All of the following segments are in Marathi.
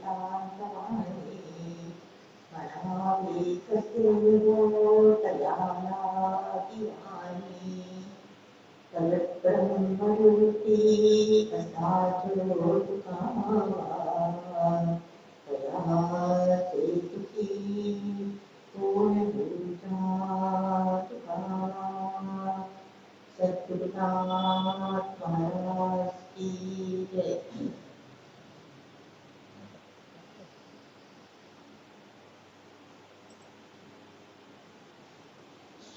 शांतवाणी मनावी कसे तयानादिवाणी कलत्रमरूपी असाधो तुकावा तयाचे तुकी कोण तुझा तुकावा सद्गुरुनाथ महाराज की जय।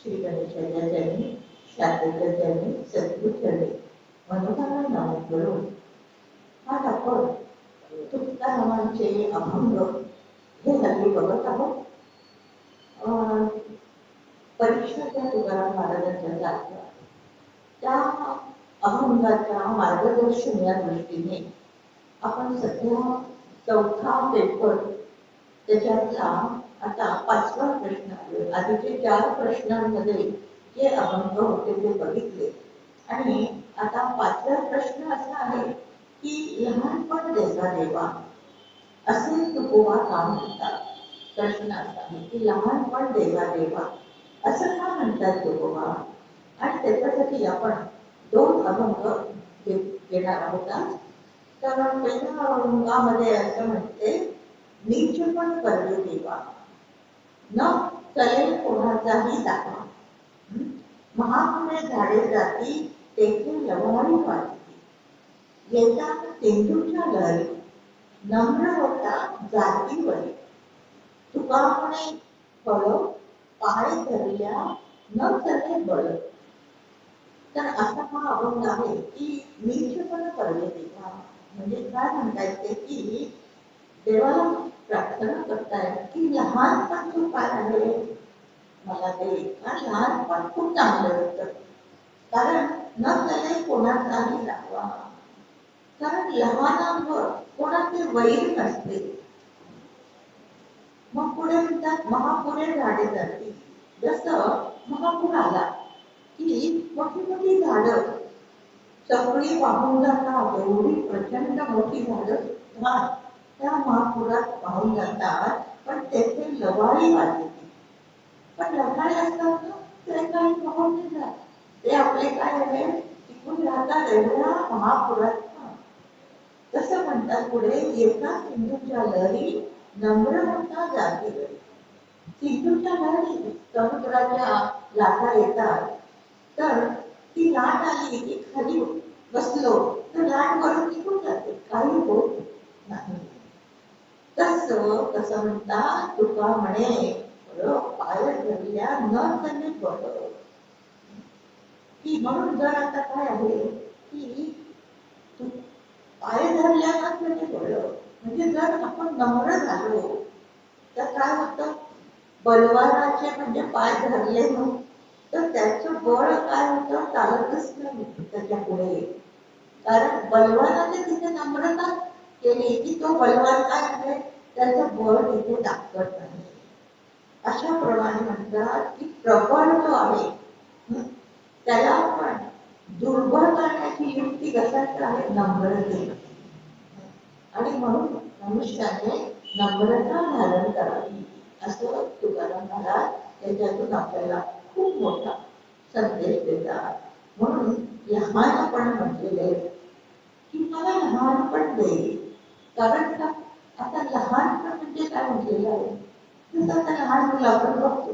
श्री गणेशाच्या चरणी, शारदेच्या चरणी, सद्गुरू चरणी मनोभावाने नमन करून आज आपण तुकारामांचे अभंग हे हल्ली बघत आहोत। परीक्षा त्या तुकाराम महाराजांच्या झाल्या त्या अभंगाच्या मार्गदर्शन या दृष्टीने आपण सध्या चौथा पेपर त्याच्यातला आता 5वा प्रश्न आहे। आधीचे 4 प्रश्नांमध्ये जे अभंग होते ते बघितले आणि आता 5वा प्रश्न असा आहे की लहानपण देगा देवा असे तुकोबा का म्हणतात। प्रश्न असा आहे की लहानपण देगा देवा असं का म्हणतात तुकोबा आणि त्याच्यासाठी आपण 2 अभंग घेणार आहोत। तर पहिल्या अभंगामध्ये असं म्हणते नीचपण करले देवा न चले कोणाचाही दावा महापुरे झाडे जाती तेथे लवाळी वाजती येता सिंधूच्या लहरी नम्र होता जातीवरी तुका म्हणे फळ पाय धरल्या न चले बळ। तर असा हा अभंग आहे की नीचपण करले देवा म्हणजे काय म्हणता येते की देवाला प्रार्थना करताय की लहानपण तू काय आहे मला दे आणि लहानपण खूप चांगलं होतं कारण न त्याने कोणाचाही दावा कारण लहानांवर कोणाचे वैर नसते। मग पुढे म्हणतात महापुरे झाडे जाती जसं महापूर आला की मोठी मोठी झाडं सगळी वाहून जातात एवढी प्रचंड मोठी झाडं त्या महापुरात वाहून जातात पण तेथे लवाळी वाजते पण लवाळी असतात ना ते काही वाहून नाही जात ते आपले काय आहे टिकून राहतात एवढ्या महापुरात। तसं म्हणतात पुढे येता सिंधूच्या लहरी नम्र होता जातीवरी सिंधूच्या लहरी समुद्राच्या लाटा येतात तर ती लाट आली की खाली बसलो तर लाट वरून निघून जाते काही होत नाही। तसं म्हणतात तुका म्हणे पाय धरल्या न चले बळ की म्हणून जर आता काय आहे की तू पाय धरल्या न चले बळ म्हणजे जर आपण नम्र झालो तर काय होतं बलवानाचे म्हणजे पाय धरले ना तर त्याचं बळ काय होतं चालतच नाही त्याच्या पुढे कारण बलवानाने तिथे नम्रता केली की तो बलवान काय आहे त्याचं बळ तिथे दाखवत नाही। अशा प्रमाणे म्हणतात की प्रबळ जो आहे त्याला आपण दुर्बळ करण्याची युक्ती कशाची आहे नम्रते आणि म्हणून मनुष्याने नम्रता धारण करावी असं तुकाराम महाराज त्याच्यातून आपल्याला खूप मोठा संदेश देतात। म्हणून लहानपण म्हटलेले की मला लहानपण दे कारण का आता लहानपण म्हणजे काय म्हटलेलं आहे जसं आता लहान मुलं आपण बघतो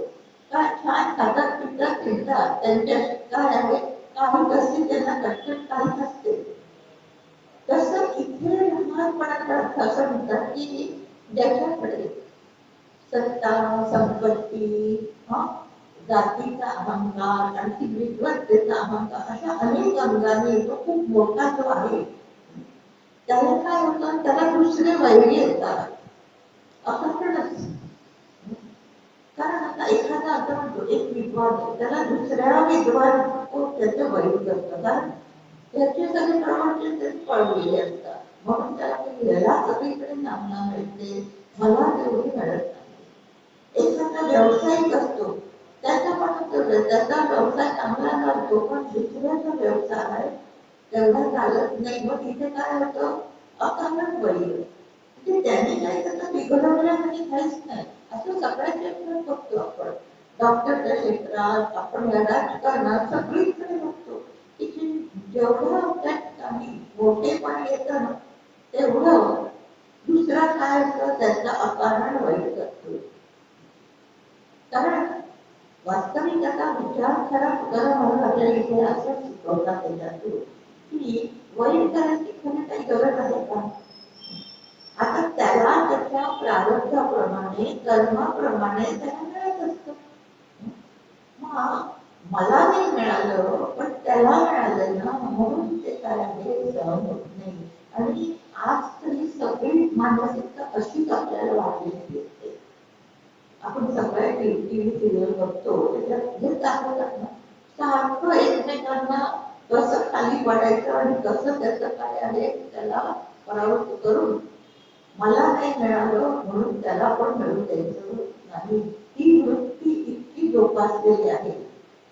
काय छान खातात पितात फिरतात त्यांच्या काय आहे काही कशी त्यांना कटकट काही नसते। तसं इथे लहानपणाचा अर्थ असं म्हणतात की ज्याच्याकडे सत्ता संपत्ती जातीचा अहंकार आणखी विद्वत्तेचा अहंकार अशा अनेक अंगाने तो खूप मोठा जो आहे त्याला काय होतं त्याला दुसरे वैरी येतात अकर्णच कारण आता एखादा आता म्हणतो एक विद्वान आहे त्याला दुसऱ्या विद्वान त्याचं वैर करतं कारण त्याचे सगळे प्रवचन ते पळवलेले असतात म्हणून त्याला याला सगळीकडे नामना मिळते मला तेवढी मिळत नाही। एखादा व्यावसायिक असतो त्याचा पण त्याचा व्यवसाय चांगला नसतो पण दुसऱ्याचा व्यवसाय तेवढा चालत नाही मग तिथे काय होतं अकारण वैर म्हणजे त्याने काय बिघडवलं म्हणजे काहीच नाही असं सगळ्या क्षेत्रात बघतो आपण. डॉक्टरच्या क्षेत्रात आपण या राजकारणात सगळीकडे बघतो की जेवढं त्या ठिकाणी मोठेपण येतं ना तेवढं दुसरा काय असतं त्याचा अकारण वाईट करतो. कारण वास्तविक आता विचार खरा म्हणून आपल्याला इथे असं शिकवतात त्याच्यातून की वाईट करायची खरी काही गरज आहे का. आता त्याला त्याच्या प्रारब्धाप्रमाणे कर्माप्रमाणे त्याला मिळत असतं. मला नाही मिळालं पण त्याला मिळालं ना म्हणून ते काय आहे सहन होत नाही. आणि आज तरी सगळी मानसिकता अशीच आपल्याला वाढलेली दिसते. आपण सगळ्या टीव्ही सिरियल बघतो त्याच्यात हे दाखवतात ना सारखं एकमेकांना कसं खाली पडायचं आणि कसं त्याचं काय आहे त्याला परावृत्त करून मला नाही मिळालं म्हणून त्याला पण मिळू द्यायचं नाही. ही वृत्ती इतकी जोपासलेली आहे.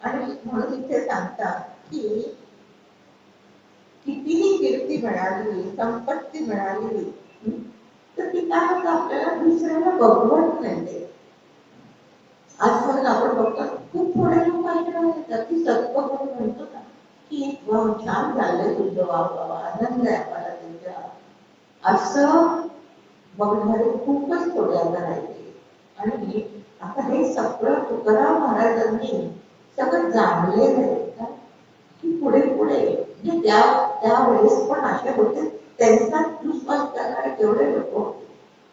आणि म्हणून इथे सांगतात की कितीही कीर्ती मिळाली संपत्ती मिळाली तर ती काय होतं आपल्याला दुसऱ्याला बघवत नाही. आजपर्यंत आपण बघतो खूप थोडे लोक ऐकणार येतात की सत्वगुण म्हणतो ना की छान झालंय तुझं वा आनंद आहे मला तुझ्या असं बघणारे खूपच थोडे आता राहिले. आणि आता हे सगळं तुकाराम महाराजांनी सगळं जाणलेलं आहे की पुढे पुढे म्हणजे त्यावेळेस पण असे होते त्यांचा विश्वास करणारे जेवढे लोक होते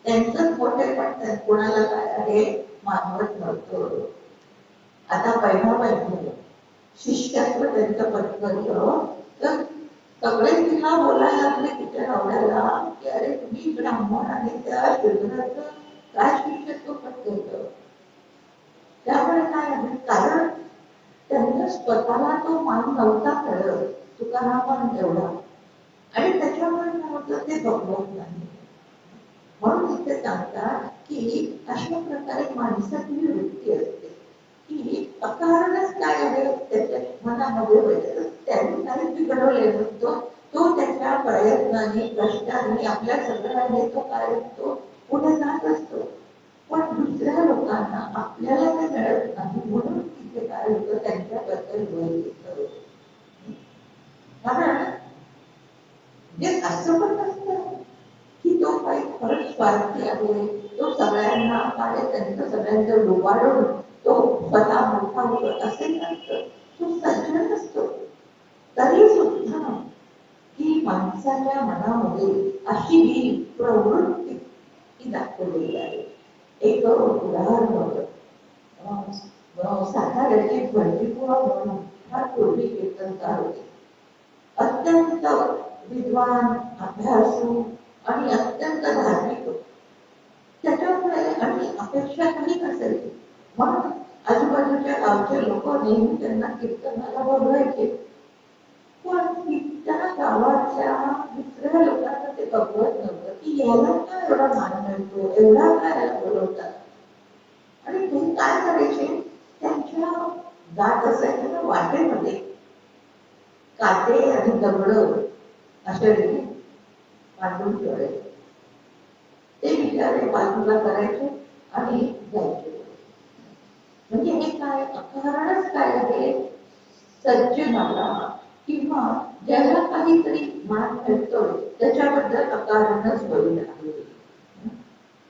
त्यांचंच मोठे पण कोणाला काय आहे मानवत नव्हतं. आता पहिला शिष्यत्व त्यांचं पटकवलं तर सगळे तिला बोलायला लागले तिच्या नवऱ्याला की अरे तुम्ही ब्राह्मण आणि त्या शूद्राचं काय शिष्यत्व पटकवलं. त्यामुळे काय आहे कारण त्यांना स्वतःला तो मान नव्हता कळत तुकाराम एवढा आणि त्याच्यामुळे काय होतं ते बघवत नाही. म्हणून इथे सांगतात की अशा प्रकारे माणसाची वृत्ती असते की अकारणच काय आहे त्याच्या मनामध्ये व्हायचं त्यांनी काही बिघडवलेलं नसतो. तो त्याच्या प्रयत्नाने कष्टाने आपल्या सगळ्यांनी तो काय असतो पुढे जात असतो. पण दुसऱ्या लोकांना आपल्याला ते मिळत नाही म्हणून तिथे काय होतं त्यांच्याबद्दल वय येतं. कारण जे असं पण नसतं की तो काही खरंच स्वार्थी आहे तो सगळ्यांना काय त्यांचं सगळ्यांचं डोबाडून तो स्वतः मोठा होतो असे नसतं. तो सज्जन असतो. तरी सुद्धा की माणसाच्या मनामध्ये अशी ही प्रवृत्ती ही दाखवलेली आहे. एक उदाहरण होतं साताऱ्याची भटजीबुवा म्हणून फार पूर्वी कीर्तनकार होते. अत्यंत विद्वान अभ्यासू आणि अत्यंत धार्मिक होते. त्याच्यामुळे आणि अपेक्षा काही नसायची म्हणून आजूबाजूच्या गावचे लोक नेहमी त्यांना कीर्तनाला बोलवायचे. पण त्या गावाच्या दुसऱ्या लोकांना ते बघवत नव्हतं की याला काय एवढा मान मिळतो एवढा काय बोलवतात. आणि ते काय करायचे त्यांच्या जात असायच्या ना वाटेमध्ये काटे आणि दगड अशा बांधून ठेवायचे. ते बिचारे बाजूला करायचे आणि जायचे. म्हणजे हे काय अकारणच काय आहे सज्जनाला किंवा ज्याला काहीतरी मान मिळतोय त्याच्याबद्दल अकारणच वैर आहे.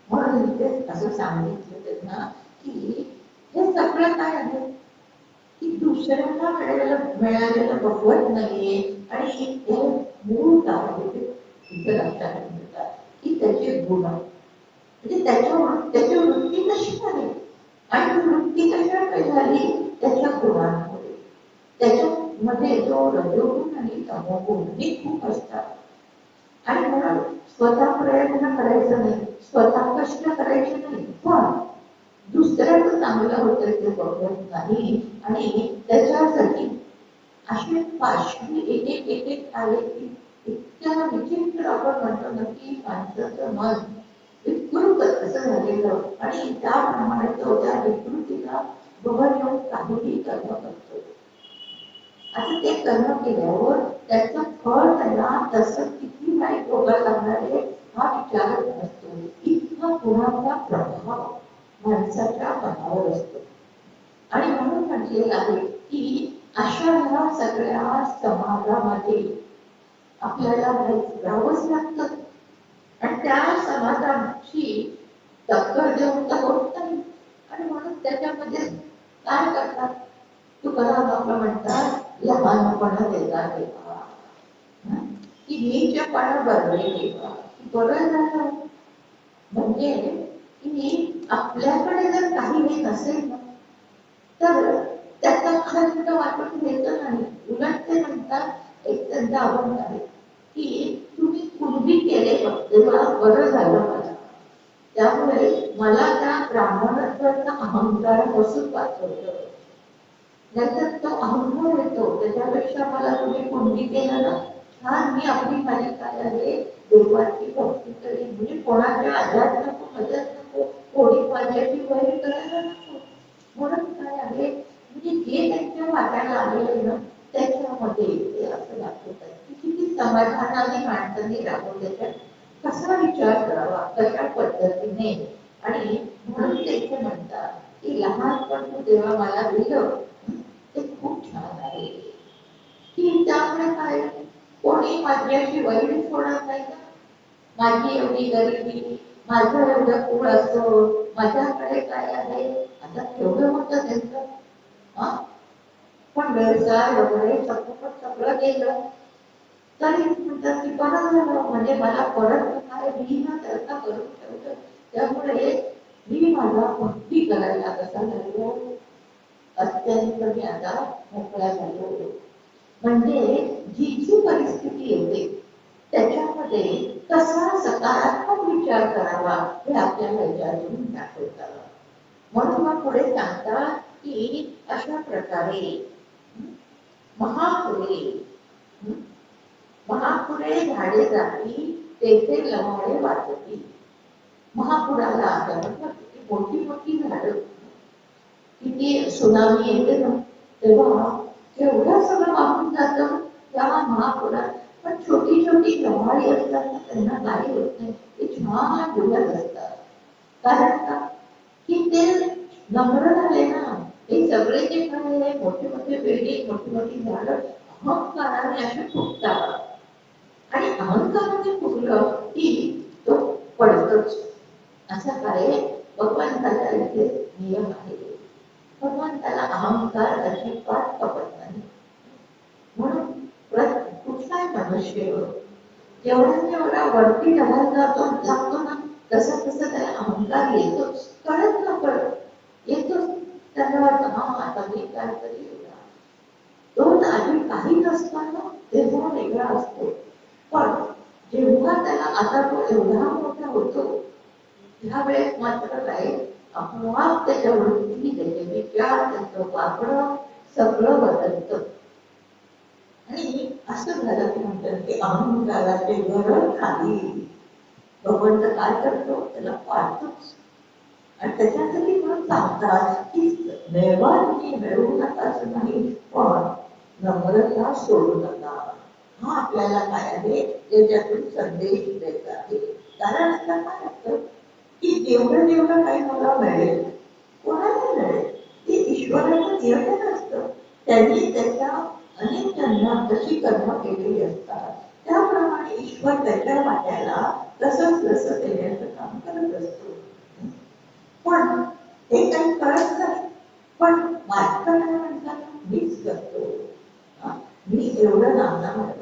म्हणून इथे असं सांगितलं त्यांना की हे सगळं काय आहे की दुसऱ्याला मिळालेलं बघवत नाहीये. आणि हे मूळ काय इथे लक्षात मिळतात की त्याचे गुण म्हणजे त्याची वृत्ती कशी आहे आणि वृत्ती कशा काय झाली त्याच्या गुणांमुळे. त्याच्यामध्ये जो रजोगुण आणि तमोगुण हे खूप असतात. आणि म्हणून स्वतः प्रयत्न करायचं नाही स्वतः कष्ट करायचे नाही पण दुसऱ्याचं चांगलं होतं ते बघत नाही. आणि त्याच्यासाठी अशी पाचवी एक एक आले की इतक्या विचित्र आपण म्हणतो ना की माणसाचं मन विकृत असं झालेलं आणि त्याप्रमाणे तो त्या विकृतीला बघत येऊन काहीही कर्म करतो. आता ते कर्म केल्यावर त्याचं फळ त्याला तसं किती वाईट भोगायला लागणार आहे हा विचारच नसतो. इतका गुणांचा प्रभाव माणसाच्या मनावर असतो. आणि म्हणून म्हटलेलं आहे की अशा ह्या सगळ्या समाजामध्ये आपल्याला राहावंच लागतं. आणि त्या समाजाची टक्कर देऊन तर होत नाही. आणि म्हणून त्याच्यामध्ये काय करतात, तुकाराम बाबा म्हणतात, लहानपणा देता देवा की नीचपणा बरवे देवा. बरं झालं म्हणजे की आपल्याकडे जर काही हे नसेल ना तर त्याचा खंत वाटून घ्यायचं नाही. उलट ते म्हणतात, एक त्यांचा अभंग आहे की तुम्ही पूर्वी केले तेव्हा बरं झालं मला, त्यामुळे मला त्या ब्राह्मणत्वाचा अहंकार बसून वाचवलं. नाहीतर तो अहंकार येतो, त्याच्यापेक्षा मला तुम्ही पूर्वी केलं ना, हा मी आपली माझी काय आहे देवाची भक्ती करी, म्हणजे कोणाच्या आधार नको, मदत नको, कोणी माझ्याची वैर करायला नको. म्हणून काय आहे, म्हणजे जे त्यांच्या वाट्याला आलेलं ना त्याच्यामध्ये येते असं दाखवत आहे की किती समाधानाने माणसांनी राबवल्याच्या कसा विचार करावा, कशा पद्धतीने. आणि म्हणून ते इथे म्हणतात की लहानपण तू देवा मला दिलं ते खूप छान आहे की त्यामुळे काय कोणी माझ्याशी वैरीच होणार नाही ना. माझी एवढी गरिबी, माझं एवढं कुळ असं, माझ्याकडे काय आहे, आता एवढं होतं त्यांचं, पण व्यवसाय वगैरे सगळं गेलं तरी म्हणतात की बरं झालं, म्हणजे मला परत काय मी ना त्याचा करून ठेवलं, त्यामुळे मी मला भक्ती करायला कसा झालो, अत्यंत मी आता मोकळा झालो. म्हणजे जी जी परिस्थिती येते त्याच्यामध्ये कसा सकारात्मक विचार करावा हे आपल्याला याच्यातून दाखवतात. म्हणून मग पुढे सांगतात की अशा प्रकारे महापुरे महापुरे झाडे जाती तेथे लवाळे वाचती. महापुराला आता किती मोठी मोठी झाडं, किती सुनामी येते ना तेव्हा एवढं सगळं वाहून जातं त्या महापुरात. पण छोटी छोटी लवाळी असतात ना त्यांना काही होत नाही, ते छान डुबत असतात. कारण का की ते नम्र झाले ना. हे सगळे जे काय आहे मोठे मोठे बिल्डिंग, मोठी मोठी झाडं अहंकाराने असे फुटतात. आणि अहंकाराने फुटलं की तो पडतोच. असा काय भगवंताचा इथे नियम आहे. भगवंताला अहंकार अजिबात खपत नाही. म्हणून कुठलाही मनुष्य जेवढा वरती ढगायला लागतो ना तसा तसा त्याला अहंकार येतोच, कळत ना कळत येतोच. त्याला वाटतं हा आता मी काहीतरी तो आधी काही नसताना तेव्हा वेगळा असतो. पण जेव्हा त्याला आता तो एवढा मोठा होतो त्यावेळेस मात्र काय आपोआप त्याच्या वृत्ती, त्याचे विचार, त्याचं वागणं सगळं बदलतं. आणि असं झालं की म्हणतात की अहंकाराचे घर खाली. भगवंत काय करतो त्याला पाडतोच. आणि त्याच्यासाठी म्हणून सांगतात की नैवानी मिळवू नका असं नाही, पण नम्रता सोडू नका. हा आपल्याला काय आहे त्याच्यातून संदेश द्यायचा आहे. कारण आता काय असतं की जेवढं जेवढं काही मला मिळेल कोणाला मिळेल ते ईश्वराचं नियोजन असतं. त्यांनी त्याच्या अनेक जन्मात जशी कर्म केलेली असतात त्याप्रमाणे ईश्वर त्याच्या वाट्याला तसंच तसं देण्याचं काम करत असतो. पण ते काही कळत नाही. पण वाटतं काय म्हणतात मीच करतो, मी एवढं नामना म्हणत.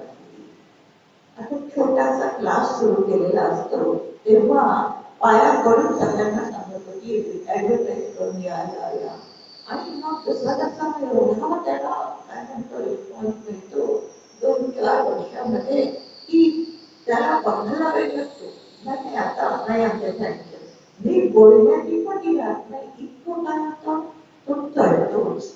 आता छोटासा क्लास सुरू केलेला असतो तेव्हा पाया पडून सगळ्यांना सांगत की ऍडव्हर्टाईज करून या. आणि मग जसा जसा एवढा त्याला काय म्हणतो रिस्पॉन्स मिळतो 2-4 वर्षामध्ये की त्याला बघायला वेळ लागतो. नाही आता नाही आमच्या सांगितलं मी बोलण्याची पण राहत नाही, इतकं काय होतं तो चढतोच.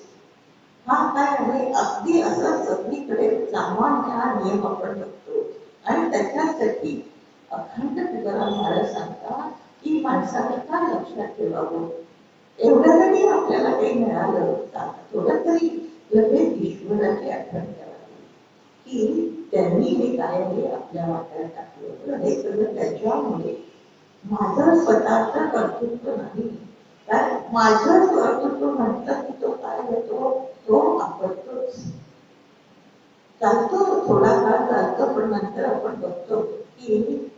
हा काय आहे अगदी असं सगळीकडे सामान्य नियम आपण बघतो. आणि त्याच्यासाठी अखंड तुकाराम महाराज सांगतात की माणसाने काय लक्षात ठेवावं. एवढं जरी आपल्याला काही मिळालं थोडं तरी लगेच ईश्वराची आठवण करावी की त्यांनी हे काय आहे आपल्या वाट्यात टाकलं, हे सगळं त्याच्यामुळे माझं स्वतःचं कर्तृत्व नाही. कारण माझं कर्तृत्व म्हटलं की तो काय होतो, तो आपडतोच. चालतो थोडा काळ चालतो, पण नंतर आपण बघतो की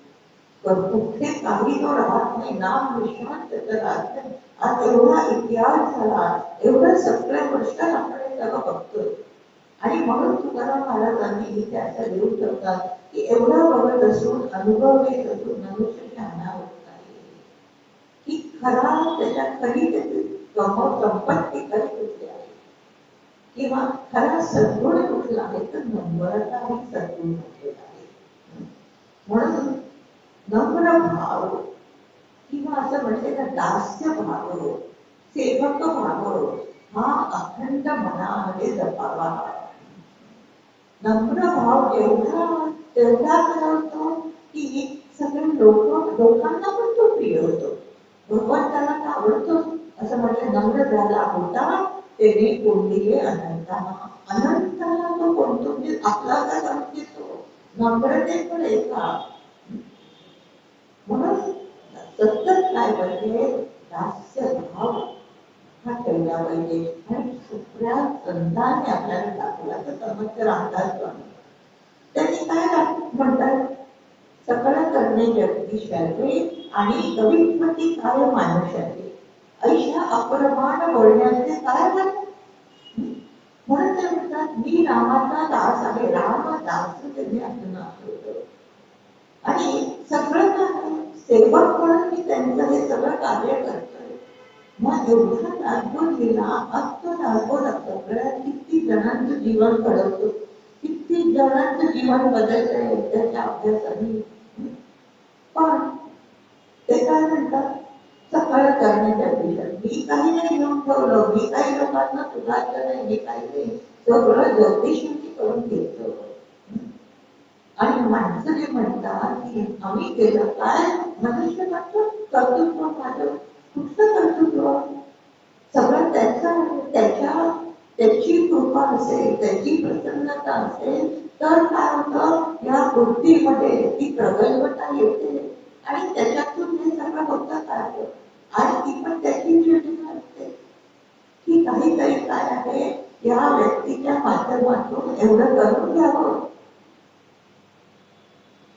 कुठे काही तो राहत नाही, नाम निशान त्याचं राहत नाही. आज एवढा इतिहास झाला, एवढं 17 वर्ष आपण हे सगळं बघतोय. आणि म्हणून तुकाराम महाराजांनी त्याचा लिहून ठेवतात की एवढा बघत असून अनुभव घेत असून मनुष्य शहाणा होत नाही. की खरा त्याच्या खरी त्याची संपत्ती खरी कुठली आहे किंवा खरा सद्गुण कुठला आहे, तर नम्रता ही सद्गुण म्हटलेला आहे. म्हणून नम्र भाव किंवा असं म्हणते ना दास्य भाव, सेवक भाव हा अखंड मनामध्ये जपावा. नम्र भाव तेवढा होतो की सगळे लोकांना पण तो प्रिय होतो. भगवंताला आवडतो असं म्हटलं, नम्र झाला होता तेने कोंडिले अनंता. अनंताला तो कोणतो म्हणजे आपला काय समजते तो नम्रतेकडे का. म्हणून सतत काय पाहिजे, दास्य भाव हा ठेवला पाहिजे. आणि सुप्रा संतांनी आपल्याला दाखवला तर समर्थ रामदास स्वामी त्यांनी काय म्हणतात, सकळ करणे जगदीशाचे आणि कवित्वती काय मानुषाचे, ऐशा अप्रमाण बोलण्याचे काय म्हणतात. म्हणून ते म्हणतात मी रामाचा दास आहे, राम दास त्यांनी असं होतं. आणि सगळं काय सेवक म्हणून मी त्यांचं हे सगळं कार्य करतोय. मग एवढा दाखवून गेला, आज तो दाखवला सगळ्या किती जणांचं जीवन घडवतो, किती जणांचं जीवन बदलतंय त्याच्या अभ्यासाने. पण ते काय म्हणतात, सकाळ करण्याच्या दिवसात मी काही नाही घेऊन ठेवलं, मी काही लोकांना सुधारलं नाही, मी काही नाही, सगळं ज्योतिषांनी करून घेतलं. आणि माणसं जे म्हणतात की आम्ही केलं काय, मनुष्य म्हणतो कर्तृत्व माझं, कुठलं कर्तृत्व, सगळं त्याची कृपा असेल, त्याची प्रसन्नता असेल तर काय होतं, या बुद्धीमध्ये ती प्रगल्भता येते आणि त्याच्यातून हे सगळं होतं काय. आणि ती पण त्याची योजना असते की काहीतरी काय आहे या व्यक्तीच्या माध्यमातून एवढं करून घ्यावं.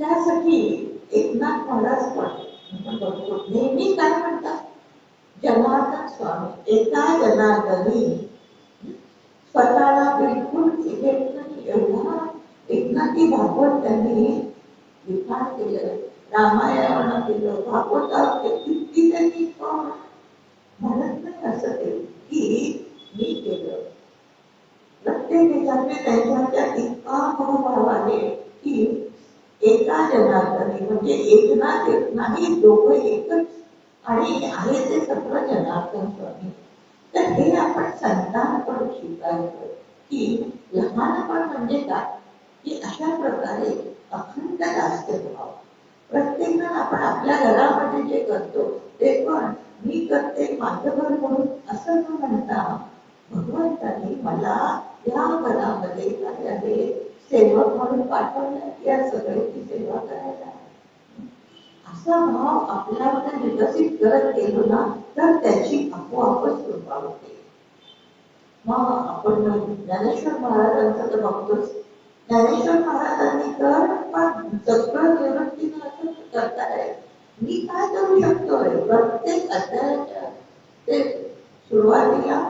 त्यासाठी एकनाथ महाराज पण नेहमी काय म्हणतात, जनार्दन स्वामी एका जनार्दनी स्वतःला बिलकुल घेत नाही. एवढा एकनाथी भागवत त्यांनी लिखाण केलं, रामायण केलं, भागवतात किती त्यांनी म्हणत नाही असं केलं की मी केलं. प्रत्येक ह्याच्यामध्ये त्यांच्या इतका मनोभाव आहे की एका जनार्दनी म्हणजे एकनाथ एक नाही, दोघं एकच आणि आहे ते सगळं जनार्दन स्वामी. तर हे आपण संतांकडून शिकायचं की लहानपण म्हणजे काय, की अशा प्रकारे अखंड दास्य भाव. प्रत्येकजण आपण आपल्या घरामध्ये जे करतो ते पण मी करते माझं घर म्हणून असं न म्हणता, भगवंतांनी मला या घरामध्ये काय आहे सेवक म्हणून पाठवलं, या सगळ्याची सेवा करायला. असा भाव आपल्यामध्ये विकसित करत गेलो ना तर त्याची आपोआपच कृपा होते. मग आपण ज्ञानेश्वर महाराजांचं तर बघतोच. ज्ञानेश्वर महाराजांनी तर सगळं निवृत्तीनं असं करताय, मी काय करू शकतोय, प्रत्येक अध्यायाच्या ते सुरुवातीला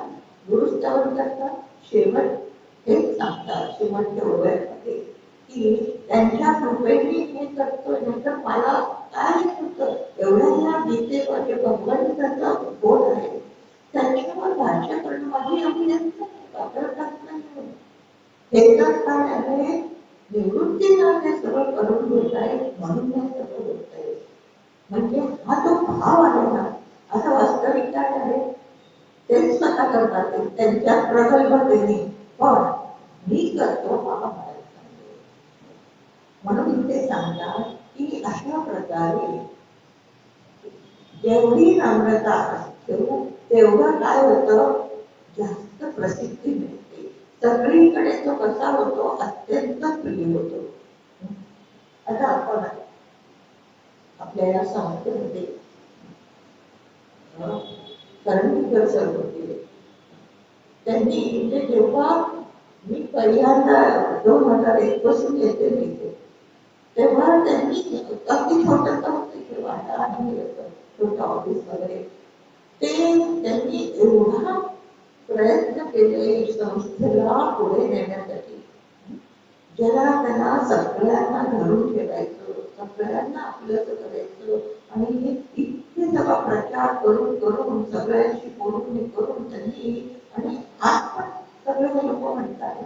गुरुस्थावन करतात, शेवट हेच सांगतात शेवटच्या ओव्यामध्ये की त्यांच्या कृपेने हे करतोय, नंतर मला काय होतं. एवढ्या गीतेवर जे भगवंताचा बोध आहे त्याच्यावर भाष्य करणं माझी एवढी येत नाही. हे तर काय आहे, निवृत्तीनं ते सगळं करून घेत आहे म्हणून हे सगळं होत आहे. म्हणजे हा जो भाव आहे ना, आता वास्तविक काय आहे ते स्वतः करतात त्यांच्या प्रगल्भतेने, पण मी करतो हा मला सांगतो. म्हणून ते सांगतात की अशा प्रकारे जेवढी नम्रता असते तेवढं काय होतं, जास्त प्रसिद्धी मिळते, सगळीकडे तो कसा होतो, अत्यंत प्रिय होतो. आता आपण आपल्या या संस्थेमध्ये करंदीकर सर होते. त्यांनी म्हणजे जेव्हा मी पहिल्यांदा 2001 पासून येते इथे, तेव्हा त्यांनी अगदी छोटं होतं वाटा आणि छोटं ऑफिस वगैरे, ते त्यांनी एवढा प्रयत्न केले संस्थेला पुढे नेण्यासाठी. ज्याला त्यांना सगळ्यांना धरून ठेवायचं, सगळ्यांना आपलं करायचं आणि इतके सगळा प्रचार करून करून सगळ्यांशी बोलून करून त्यांनी, आणि आज पण सगळे लोक म्हणतात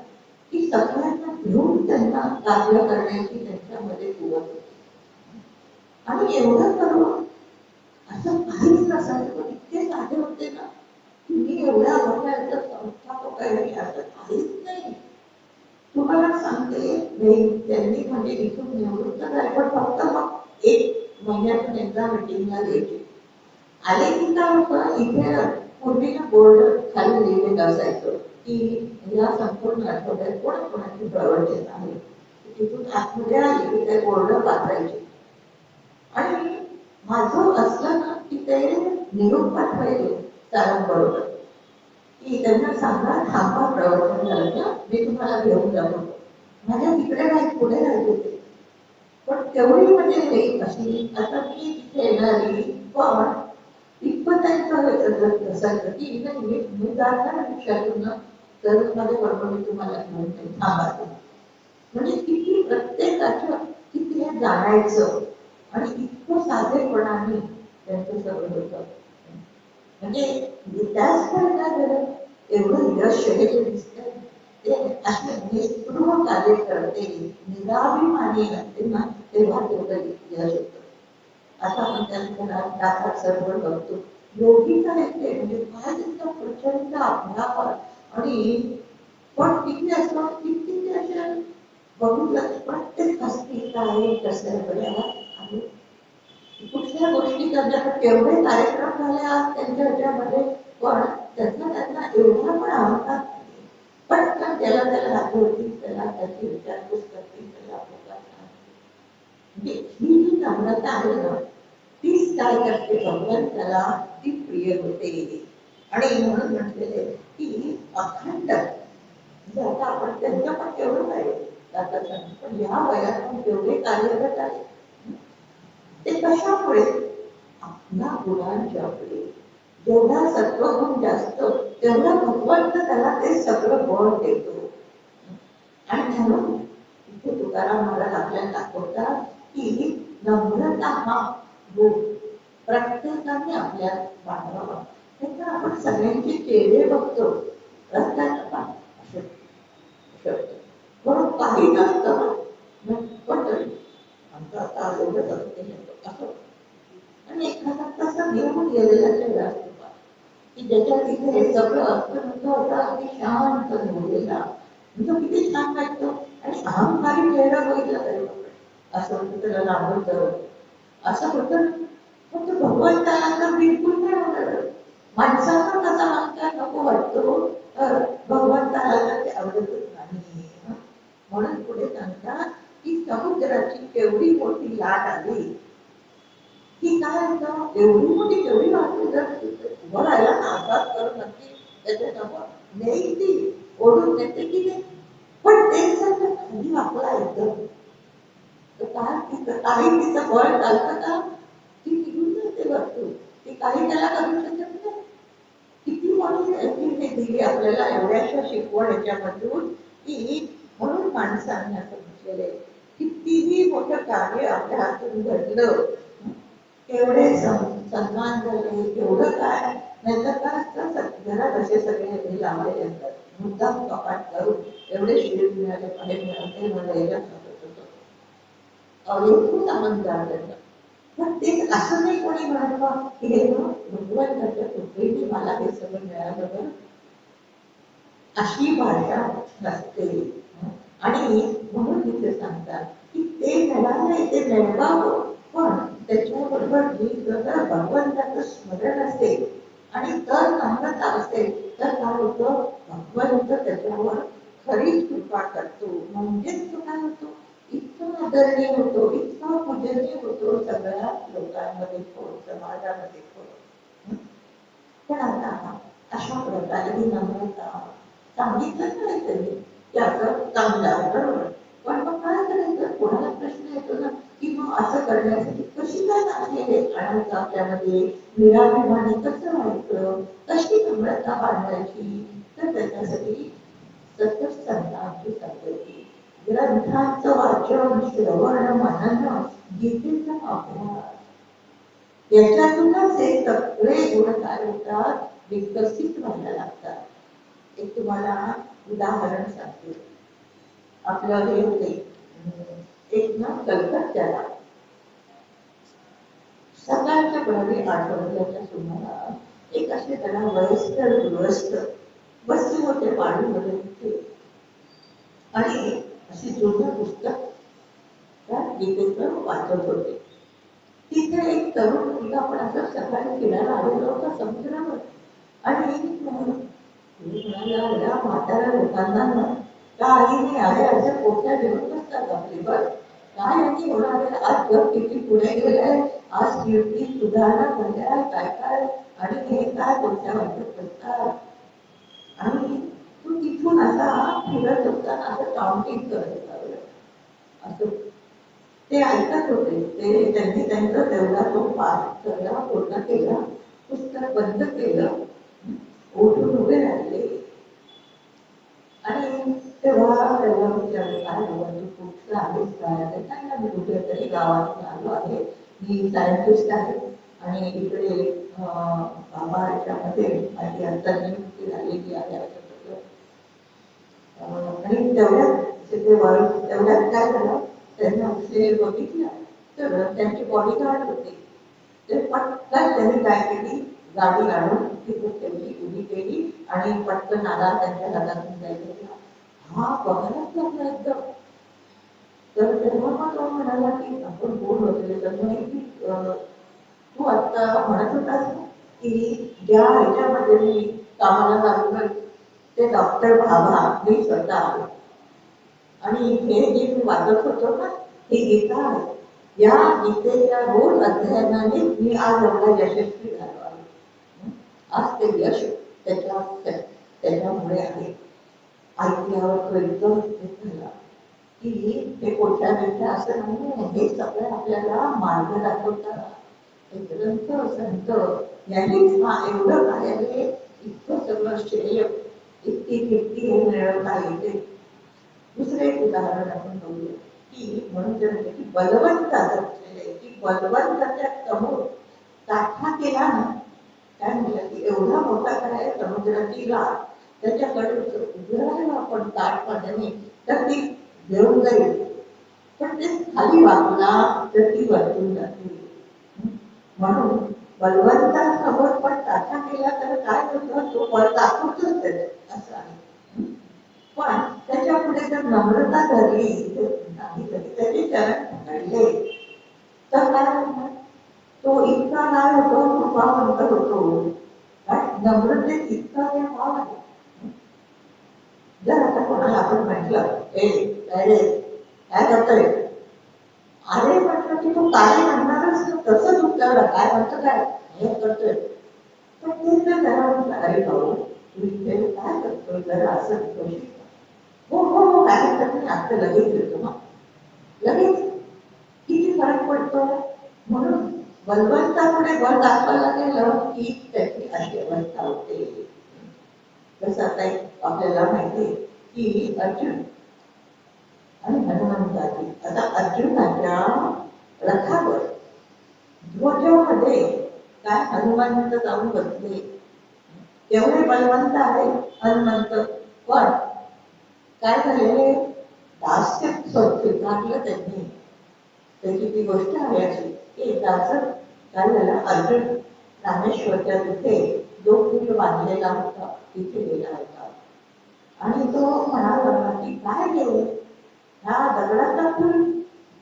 की सगळ्यांना घेऊन त्यांना कार्य करण्याची त्यांच्यामध्ये कुवत होती. आणि एवढं करून असं काहीच नसायचं, पण इतके साधे होते ना की मी एवढ्या मोठ्या संस्थापक आहे असं काहीच नाही. तुम्हाला सांगते, त्यांनी म्हणजे इथून निवृत्त झाले, पण फक्त मग 1 महिन्यातून एकदा मीटिंगला द्यायची. आले की काय होतं, इथे पूर्वीला बोर्ड खाली लिहिलेलं असायचं की या संपूर्ण आठवड्यात कोणाकोणाची प्रवचन आहे. तिथून आतमध्ये आले की ते बोर्ड वाचायचे. आणि माझं असलं ना की ते निरोप पाठवायचे सरांबरोबर की त्यांना सांगा थांबा प्रवचन झालं, मी तुम्हाला घेऊन जातो. माझ्या तिकडे नाही, पुढे राहते ते. पण तेवढी म्हणजे अशी आता मी तिथे येणारी, पण इतकं त्यांचं असायचं की नाही मी जाणार रिक्षातून तर माझ्या बरोबर मी तुम्हाला घेऊन थांबा. म्हणजे किती प्रत्येकाचं किती हे जाणायचं आणि इतकं साधेपणाने त्यांचं सगळं होतं. म्हणजे त्याच काय झालं, एवढं यश हे जे दिसतंय ते असे निस्पृह कार्य करते, निराभिमानी असते ना, तेव्हा तेवढं यश होतं. आता आपण त्यांच्या सर्व बघतो, योगी काय ते म्हणजे काय त्यांचा प्रचंड अभ्यास, आणि पण किती असं किती ते अशा बघितलं प्रत्येक हस्ती आहे कसं आणि कुठल्या गोष्टी त्यांच्याकडे केवढे कार्यक्रम झाले आज त्यांच्या ह्याच्यामध्ये, पण त्यांना एवढा पण अहंकार नाही. पटकन त्याला होती, त्याला त्याची विचारपूस करतील, त्याला म्हणजे ही जी नम्रता आहे ना, तीच काय करते भगवंताला ती प्रिय होते. आणि म्हणून म्हटलेले की अखंड, म्हणजे आता आपण त्यांचं पण केवढं पाहिजे पण ह्या वयात पण तेवढे कार्यरत आहे. ते कशामुळे, आपल्या गुणांच्या पुढे जेवढा सत्वगुण जास्त तेवढा भगवंत त्याला ते सगळं बळ देतो. आणि म्हणून इथे तुकाराम महाराज आपल्याला दाखवतात की नम्रता हा गुण प्रत्येकाने आपल्यात बाळगावा. तर आपण सगळ्यांचे चेहरे बघतो, रस्त्यात म्हणून काही नसतं, पण तरी आमचं आता एवढंच असं. आणि एखादा तसा घेऊन गेलेला चेहरा असतो की ज्याच्यात इथे हे सगळं असतं होता, अगदी शांत झालेला, म्हणजे किती छान वाटतो. आणि अहंकारी चेहरा बघितला तरी असं होतं, त्याला लांबत असं होतं. पण तो भगवंताला तर बिलकुल नाही होणार. माणसाचा कसा अहंकार नको वाटतो, भगवंताला तर ते आवडतच नाही. म्हणून पुढे सांगतात की समुद्राची केवढी मोठी लाट आली की काय होतं, एवढी मोठी केवढी वाटली जर उभं राहिला ना, आघात करून नक्की त्याच्यासमोर नेईल ती, ओढून नेते की नाही. पण तेच जर खाली वापरा एकदम तर काय तिथं काही तिचं बळ चालतं का, ती निघून जाते वस्तू, ती काही त्याला करू शकत नाही. किती मोठी दिली आपल्याला एवढ्याशा शिकवण याच्यामधून की म्हणून माणसाने असं म्हटलेलं आहे, कितीही मोठं कार्य आपल्या हातून घडलं, एवढे सन्मान झाले, एवढं काय नाही तर काय घरात असे सगळे लावलेले असतात, मुद्दाम कपाट करून एवढे शिरीर मिळाले, बाहेर मिळाले, मला याच्यात खूप आनंद झाला. पण ते असं नाही कोणी म्हणत की हे भगवंताच्या कृपेने मला हे सगळं मिळालं बरं, अशी भाषा नसते. आणि म्हणून तिथे सांगतात की ते मिळालंय ते मिळवावं, पण त्याच्याबरोबर जर भगवंताचं स्मरण असेल आणि तर नम्रता असेल तर काय होतं, भगवंत त्याच्यावर खरीच कृपा करतो. म्हणजेच तो काय होतो, इतकं आदरणीय होतो, इतका पूजनीय होतो सगळ्या लोकांमध्ये, समाजामध्ये. पण आता अशा प्रकारे नम्रता सांगितलं नाही तरी त्याचं चांगलं बरोबर. पण मग काय करायचं, कोणाला प्रश्न येतो ना की मग असं करण्यासाठी कशी काय नाते आणायचं आपल्यामध्ये, निराभिमानी कसं व्हायचं, कशी नम्रता बाळगायची. तर त्याच्यासाठी सतत संतांची संगती, ग्रंथांचं वाचन, श्रवण, मनन, गीतेचा अभ्यास, याच्यातूनच हे सगळे गुण काय होतात, विकसित व्हायला लागतात. एक तुम्हाला उदाहरण सांगते. आपलं हे होते एक ना कलकत्त्याला सकाळच्या वेळी 8 वाजल्याच्या सुमारास एक असे त्याला वयस्कर गृहस्थ बसले होते पाडीमध्ये तिथे, आणि अशी जुनं पुस्तक त्या गीतेचं वाचत होते. तिथे एक तरुण मुलगा पण असं सकाळी फिरायला आलेला होता समुद्रावर, आणि म्हणाला या म्हाताऱ्या लोकांना ना काही नाही आहे अशा पोट्या घेऊन बसतात आपली, बस काय यांनी होणार आहे, आज जग किती पुढे गेलंय, आज कीर्ती सुधारणा झाल्या काय काय, आणि हे काय पोट्या वाटत बसतात. आणि तू तिथून असा फिरत असताना असं काउंटिंग करत होता असं ते ऐकत होते. ते त्यांनी त्यांचा तेवढा तो पाठ सगळा पूर्ण केला, पुस्तक बंद केलं, उठून उभे राहिले, आणि तेव्हा तेव्हा विचारलं काय बाबा तू कुठचं आहेस काय, ते सांगा मी कुठेतरी गावातून आलो आहे, मी सायंटिस्ट आहे आणि इकडे बाबा याच्यामध्ये माझी अंतर्नियुक्ती झालेली आहे असं सगळं. आणि तेवढ्यात काय झालं, त्यांना ते बघितलं तर त्यांची बॉडीगार्ड होते. ते पटकन त्यांनी काय केली, गाडी आणून तिथे त्यांची उभी केली आणि पटकन आला त्यांच्या हातातून जायचं. हा बघायलाच लागला एकदम. तर तेव्हा मग तो म्हणाला की आपण कोण होते, तर म्हणे की तू आता म्हणत होतास की ज्या ह्याच्यामध्ये मी कामाला लागलो ते डॉक्टर भाभा मी स्वतः आहे, आणि हे जे मी वाचत होतो ना ही गीता आहे, या गीतेच्या रोज अध्ययनाने मी आज एवढा यशस्वी झालो आहे. आज ते यश त्याच्यामुळे आहे. ऐकल्यावर तो एकदम झाला की हे कोट्यापेक्षा असं नाही, हे सगळं आपल्याला मार्ग दाखवतात. ग्रंथ संत यांनीच हा एवढं काय आहे, इतकं सगळं श्रेय, इतकी कीर्ती हे मिळवता येते. दुसरे एक उदाहरण आपण बघूया की म्हणून ते म्हणजे की बलवंताचं की बलवंताच्या समोर काठा केला ना, काय म्हटलं की एवढा मोठा काय समुद्राची लाट, त्याच्याकडे उभं राहिलं आपण ताट पाण्याने तर ती घेऊन जाईल, पण ते खाली वाकला तर ती वरतून जाते. म्हणून बलवंतासमोर पण काठा केला तर काय होतं, तो वर दाखवतोच त्याच्यात असं आहे. पण त्याच्या पुढे जर नम्रता धरली नाही तरी त्याचे चरण पकडले तर काय होणार, तो इतका काय होतो, कृपावंत होतो. नम्रतेत इतका हे भाव आहे. जर आता कोणाला आपण म्हटलं काय करतोय, अरे म्हटलं की तू काय म्हणणारच तसंच उत्तर काय म्हणतो काय हे करतोय. पण ते जर त्याला अरे भाऊ तू इथे काय करतोय, जरा असं हो हो हो काय हरकत नाही, आता लगेच येतो ना, लगेच किती फरक पडतो. म्हणून बलवंतापुढे बळ दाखवायला गेलं की त्याची अशी अवस्था होते. जसं आता आपल्याला माहिती आहे की अर्जुन आणि हनुमंताची, आता अर्जुनाच्या रथावर ध्वजामध्ये काय हनुमंत जाऊन बसले, एवढे बलवंत आहे हनुमंत, पण काय झालेले दास्य स्वीकारलं त्यांनी. त्याची ती गोष्ट आहे अशी की एकदाच काय झालं, अर्जुन रामेश्वरच्या तिथे जो पूल बांधलेला होता तिथे गेला होता, आणि तो म्हणाला लागला की काय गेले ह्या दगडाचा पूल,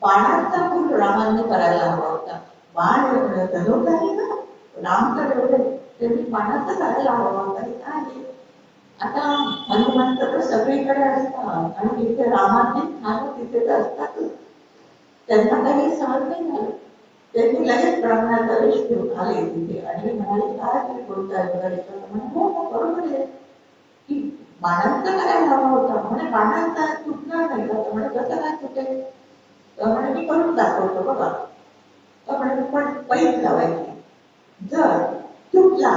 बाणाचा पूल रामाने करायला हवा होता. बाण धनुक आहे ना, राम तर एवढे त्यांनी बाणाचा करायला हवा होता. काय आता हनुमंत तर सगळीकडे असतात आणि जिथे रामाची स्थान तिथे तर असतातच. त्यांना काही सहन नाही झालं. त्यांनी लगेच ब्राह्मणाचा वेश घेऊन आले तिथे आणि म्हणाले, काय तुम्ही बोलताय वगैरे. म्हणे हो बरोबर आहे की बाणांचा काय हवा होता. म्हणे बाणांचा तुटणार नाही का. म्हणे कसं काय तुटेल. म्हणे मी करून दाखवतो बघा. म्हणे पण पैस लावायची. जर तुटला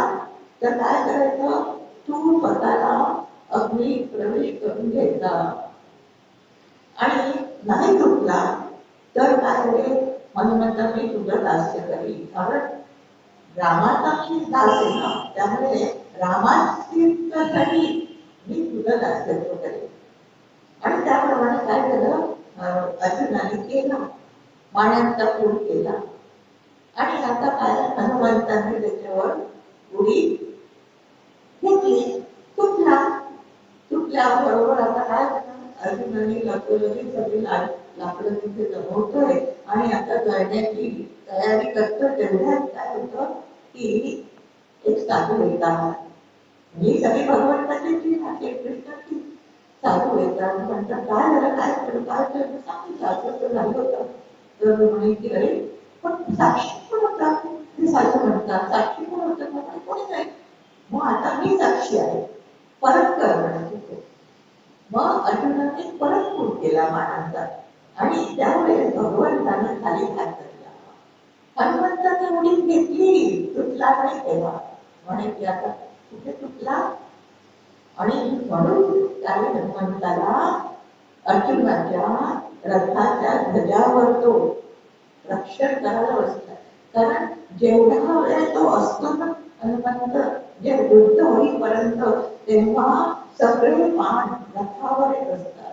तर काय करायचं, तू स्वतःला अग्नी प्रवेश करून घ्यायचा आणि नाही तुटला तर काय होईल, हनुमंतांनी तुझं दास्य करी. कारण रामाचा मी दास आहे ना, त्यामुळे रामासाठी मी तुझं दास्यत्व करेन. आणि त्याप्रमाणे काय झालं, अर्जुनाने केलं, माण्यांचा पूल केला आणि आता काय हनुमंतांनी त्याच्यावर उडी घेतली. तुटला. तुटल्याबरोबर आता काय अर्जुनाने लगोलगी सगळी लाकडं तिथे जमवतोय आणि आता जळण्याची तयारी करतोय. तेवढ्यात काय होतं की एक साधू येतात. ही सगळी भगवंताची कृष्णाची साधू येतात. म्हणतात काय झालं, काय झालं, काय झालं, सांगितलं असं झालं होतं. तर म्हणे की अरे पण साक्षी कोण होता. ते साधू म्हणतात साक्षी कोण होतं. म्हणे कोणी नाही. मग आता मी साक्षी आहे, परत कर म्हणायचं. मग अर्जुनाने परत पूर केला मानांचा आणि त्यावेळेस भगवंताने खाली हात धरला. हनुमंताने उडी घेतली, तुटला नाही तेव्हा. म्हणे की आता कुठे तुटला. आणि म्हणून त्याने हनुमंताला अर्जुनाच्या रथाच्या ध्वजावर तो रक्षण करायला बसला. कारण जेवढा वेळ तो असतो ना हनुमंत, जे वृद्ध होईपर्यंत, तेव्हा सगळे पान रथावर येत असतात.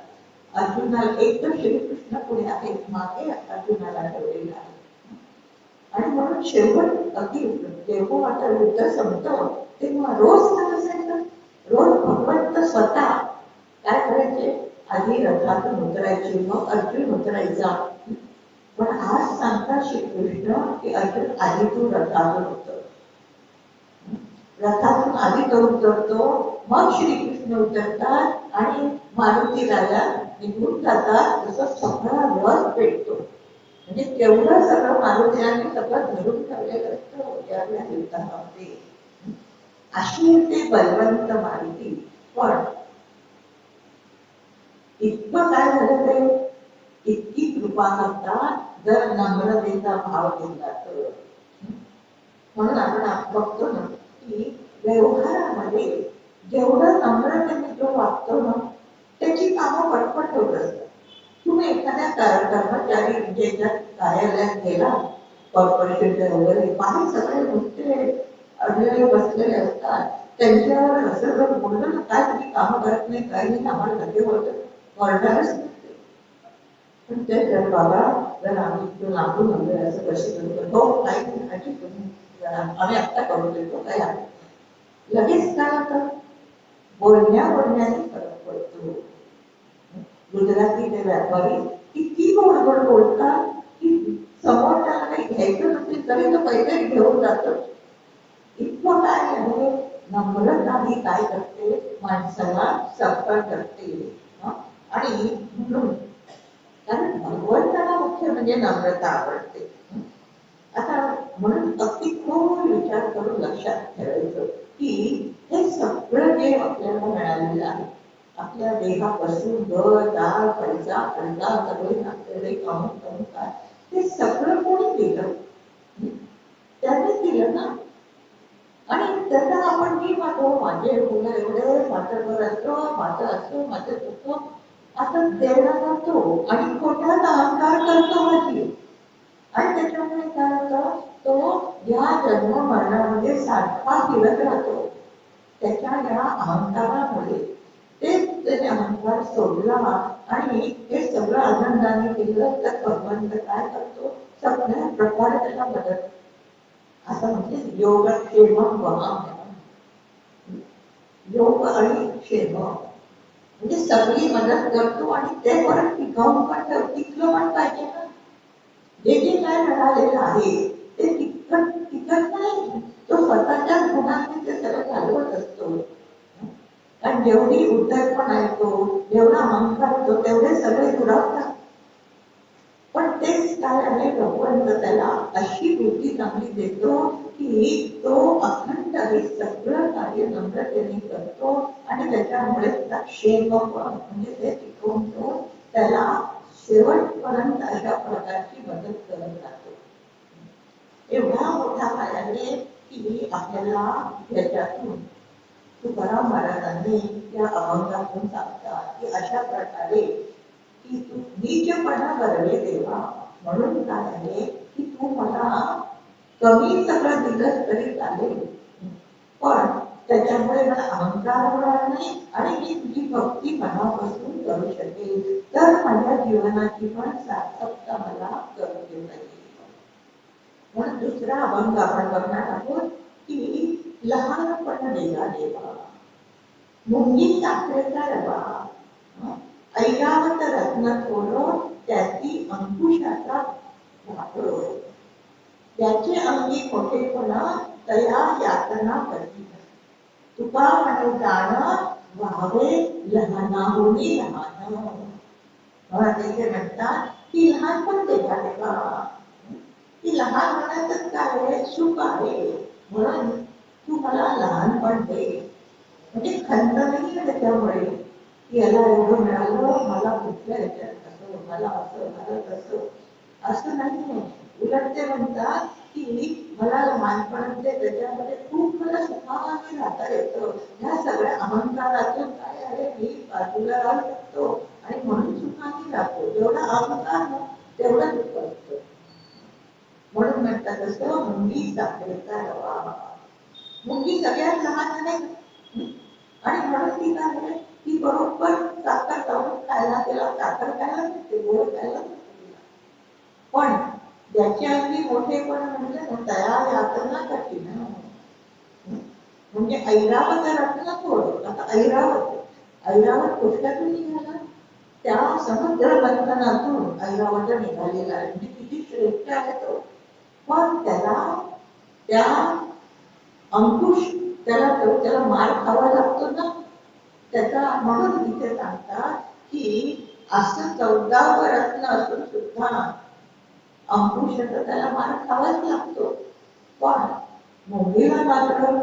अर्जुनाला एक तर श्रीकृष्ण पुढे आहे, मागे अर्जुनाला ठेवलेला आहे. आणि म्हणून शेवट अगदी जेव्हा आता युद्ध संपतं तेव्हा रोज काय असायचं, रोज भगवंत स्वतः काय करायचे, आधी रथातून उतरायचे, मग अर्जुन उतरायचा. पण आज सांगता श्रीकृष्ण की अर्जुन आधी तू रथातून उतर. रथातून आधी तो उतरतो, मग श्रीकृष्ण उतरतात आणि मारुती राजा निघून जातात. तसं सगळा रथ पेटतो. म्हणजे तेवढं सगळं मारुतीने सगळं धरून ठेवलेलं असतं त्यावेळेला युद्धामध्ये. अशी ते बलवंत मारुती. पण इतकं काय झालं, ते इतकी कृपा करतात जर नम्रतेचा भाव घेतला तर. म्हणून आपण बघतो ना की व्यवहारामध्ये जेवढं नम्रतेने जो वागतो ना त्याची कामं पटपट होत असतात. तुम्ही एखाद्या कर्मचारी ज्याच्या कार्यालयात गेला, कॉर्पोरेशनच्या वगैरे, बाहेर सगळे नुसते अडलेले बसलेले असतात. त्यांच्यावर असं जर बोललं ना, काय तुम्ही कामं करत नाही, काही नाही, आम्हाला धके होतं, करणारच नसते. पण ते जर बाबा जर आम्ही इथून लांबून आलोय असं कशी करू, हो काही नाही, आम्ही आत्ता करून देतो, काय आहे. लगेच काय होतं, बोलण्याने फरक पडतो. गुजराती ते व्यापारी किती गोड गोड बोलतात की समोरच्याला काही घ्यायचं नसेल तरी तो पैसे घेऊन जातो. इतकं काय आहे, नम्रता ही काय करते, माणसाला सफळ करते. आणि म्हणून कारण भगवंताला मुख्य म्हणजे नम्रता आवडते. आता म्हणून अगदी खूप विचार करून लक्षात ठेवायचं की हे सगळं जे आपल्याला मिळालेलं आहे, आपल्या देहापासून घर, दार, पैसा, पैसा सगळे आपल्याला कामून करून काय, ते सगळं कोणी दिलं, त्याने दिलं ना. आणि त्याचा आपण मी मागो, माझे मुलं एवढे, माझं घर असतो, माझं असतो, माझं चुकतो, आता देणं जातो आणि खोट्यात अहंकार करतो माझी. आणि त्याच्यामुळे काय होतं, तो या जन्म मरणामध्ये सारखा फिरत राहतो. त्याच्या या अहंकारामुळे त्याने अहंकार सोडला आणि हे सगळं आनंदाने केलं तर भगवंत काय करतो, सगळ्या प्रकारे त्याला मदत. असं म्हणजे योगक्षेम वहाम्यहम्. योग आणि क्षेम म्हणजे सगळी मदत करतो आणि ते परत टिकवून पण टिकलं पण पाहिजे ना. जे जे काय मिळालेलं आहे ते टिकत नाही, तो स्वतःच्याच गुणांनी ते सगळं घालवत असतो. कारण जेवढी उद्धटपणा येतो, जेवढा अहंकार येतो, तेवढे सगळे दुरावतात. पण तेच त्याला अशी बुद्धी चांगली देतो की तो अखंड हे सगळं कार्य नम्रतेने करतो आणि त्याच्यामुळे त्याला क्षेम म्हणजे ते टिकवून तो त्याला शेवटपर्यंत अशा प्रकारची मदत करत राहतो. एवढा मोठा कार्याने की आपल्याला याच्यातून तुकाराम महाराजांनी या अभंगातून सांगतात की अशा प्रकारे की तू नीचपणा करवे देवा, म्हणून काय आहे की तू मला कमी सगळं दिलंस तरी चालेल, पण त्याच्यामुळे मला अहंकार होणार नाही आणि मी तुझी भक्ती मनापासून करू शकेल, तर माझ्या जीवनाची पण सार्थकता मला करू देता येईल. म्हणून दुसरा अभंग आपण बघणार आहोत की लहानपण देगा देवा, मुंगी साखरेचा रवा, ऐरावत रत्न थोर त्याची अंकुशाचा वापर, त्याचे अंगी मोठेपणा तया यातना कधी, तुका म्हणे जाण व्हावे लहानाहुनी लहान. ते म्हणतात की लहानपण देगा देवा, की लहान होण्याचं काय सुख आहे, म्हणून तू मला लहानपण दे. म्हणजे खंत नाही त्याच्यामुळे की याला एवढं मिळालं, मला कुठल्या ह्याच्यात असं, मला असं, मला तसं, असं नाही. उलट ते म्हणतात की मला लहानपण दे, त्याच्यामध्ये खूप मला सुखाने राहता येतं. ह्या सगळ्या अहंकारातून काय आहे, मी बाजूला राहू शकतो आणि म्हणून सुखाने राहतो. जेवढा अहंकार ना तेवढं दुःख असतं. म्हणून म्हणतात असं मुंगी साखरेचा रवा. मुंगी सगळ्यात लहान नाही आणि म्हणून ती काय आहे, ती बरोबर साखर जाऊन खायला, त्याला साखर खायला नसते, गोड खायला नसते. पण ज्याच्या अगदी मोठेपण म्हणजे तया यातना कठीण, म्हणजे ऐरावत रत्न थोडं. आता ऐरावत कुठल्यातून निघाला, त्या समुद्र बंधनातून ऐरावत निघालेला आहे. म्हणजे किती श्रेष्ठ आहे तो. पण त्याला त्या अंकुश त्याला मार खावा लागतो ना त्याचा. म्हणून तिथे सांगतात की असं 14 रत्न असून सुद्धा अंकुशाचा त्याला मार खावाच लागतो. पण मुंगीला मात्र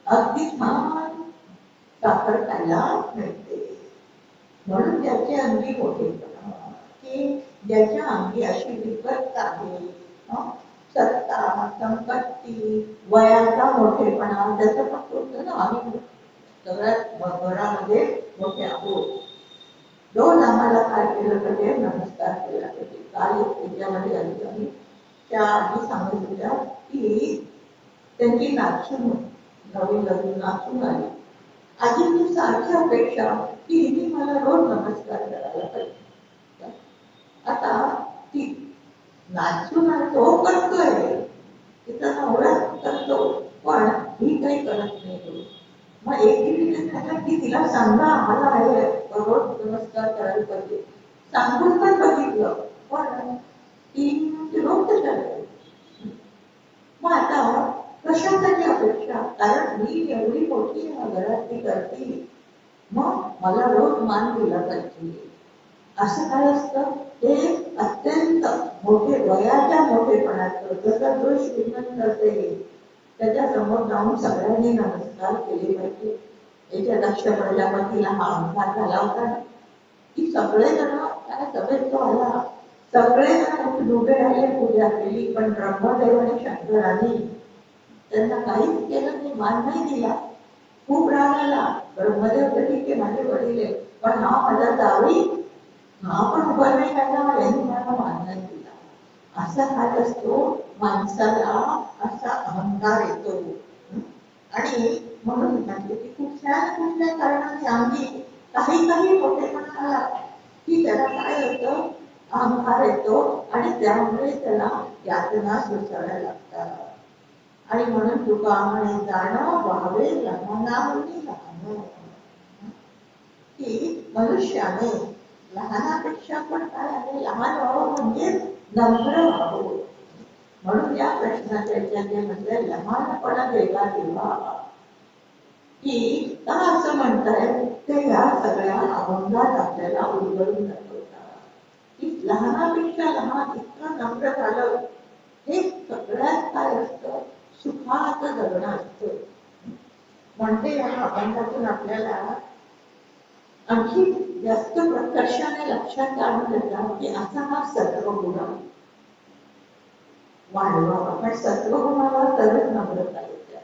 अगदी छान साखर खायला मिळते. म्हणून त्याचे अंगी मोठेपणा, की ज्याच्या अंगी अशी विपत्त आहे, सत्ता, संपत्ती, वयाचा मोठेपणा, त्याचं पण होतं ना. आम्ही सगळ्यात घरामध्ये मोठे आहोत, रोज आम्हाला काय केलं पाहिजे, नमस्कार केला पाहिजे. काल त्याच्यामध्ये आली आम्ही त्या आधी सांगत होत्या की त्यांची नाचून नवीन लग्न नाचून आली. आजीची सारखी अपेक्षा की हिने मला रोज नमस्कार करायला पाहिजे. आता ती नाचून तो करतोय, तिचा नवरा करतो, पण ही काही करत नाही. मग एक दिवशी की तिला सांगा आम्हाला हे रोज नमस्कार करायला पाहिजे. सांगून पण बघितलं, पण ती रोज कशाला. मग आता कशासाठी अपेक्षा, कारण मी एवढी मोठी घरात ती करते, मग मला रोज मान दिला पाहिजे. असं काय असतं, ते अत्यंत मोठे वयाच्या मोठेपणाचं. जसं जो श्रीमंत असेल त्याच्या समोर जाऊन सगळ्यांनी नमस्कार केले पाहिजे. याच्या दक्ष प्रजापतीला हा अपघात झाला होता की सगळेजण काय सभेत तो आला, सगळेजण उभे राहिले, पूजा केली, पण ब्रह्मदेव आणि शंकरांनी त्यांना काहीच केलं नाही, मान नाही दिला. खूप राग आला. ब्रह्मदेव तर ठीक आहे, माझे वडील आहे, पण हा माझा जावई, हा पण उभा नाही राहिला, यांनी मला मान नाही दिला. असा काय असतो माणसाला, असा अहंकार येतो. आणि म्हणून म्हणजे की कुठल्या कारणाने अंगी काही मोठेपणा आला की त्याला काय होतं, अहंकार येतो आणि त्यामुळे त्याला यातना सोसाव्या लागतात. आणि म्हणून तुका म्हणे जाणं व्हावे लहानाहुनी लहान, की मनुष्याने लहानापेक्षा पण काय आहे, लहान व्हावं म्हणजे नम्र व्हावं. म्हणून या प्रश्नाच्या जे म्हणजे लहानपणा देगा देवा, की का असं म्हणताय ते या सगळ्या अभंगात आपल्याला उलगडून दाखवतात. की लहानापेक्षा लहान इतकं नम्र झालं हे सगळ्यात काय असतं, सुखाचं जगणं असतं. म्हणते या अभंगातून आपल्याला आणखी जास्त प्रकर्षाने लक्षात आणून देतात की असा हा सत्वगुण वाढवा. पण सत्वगुणाला तरच नम्रता येते.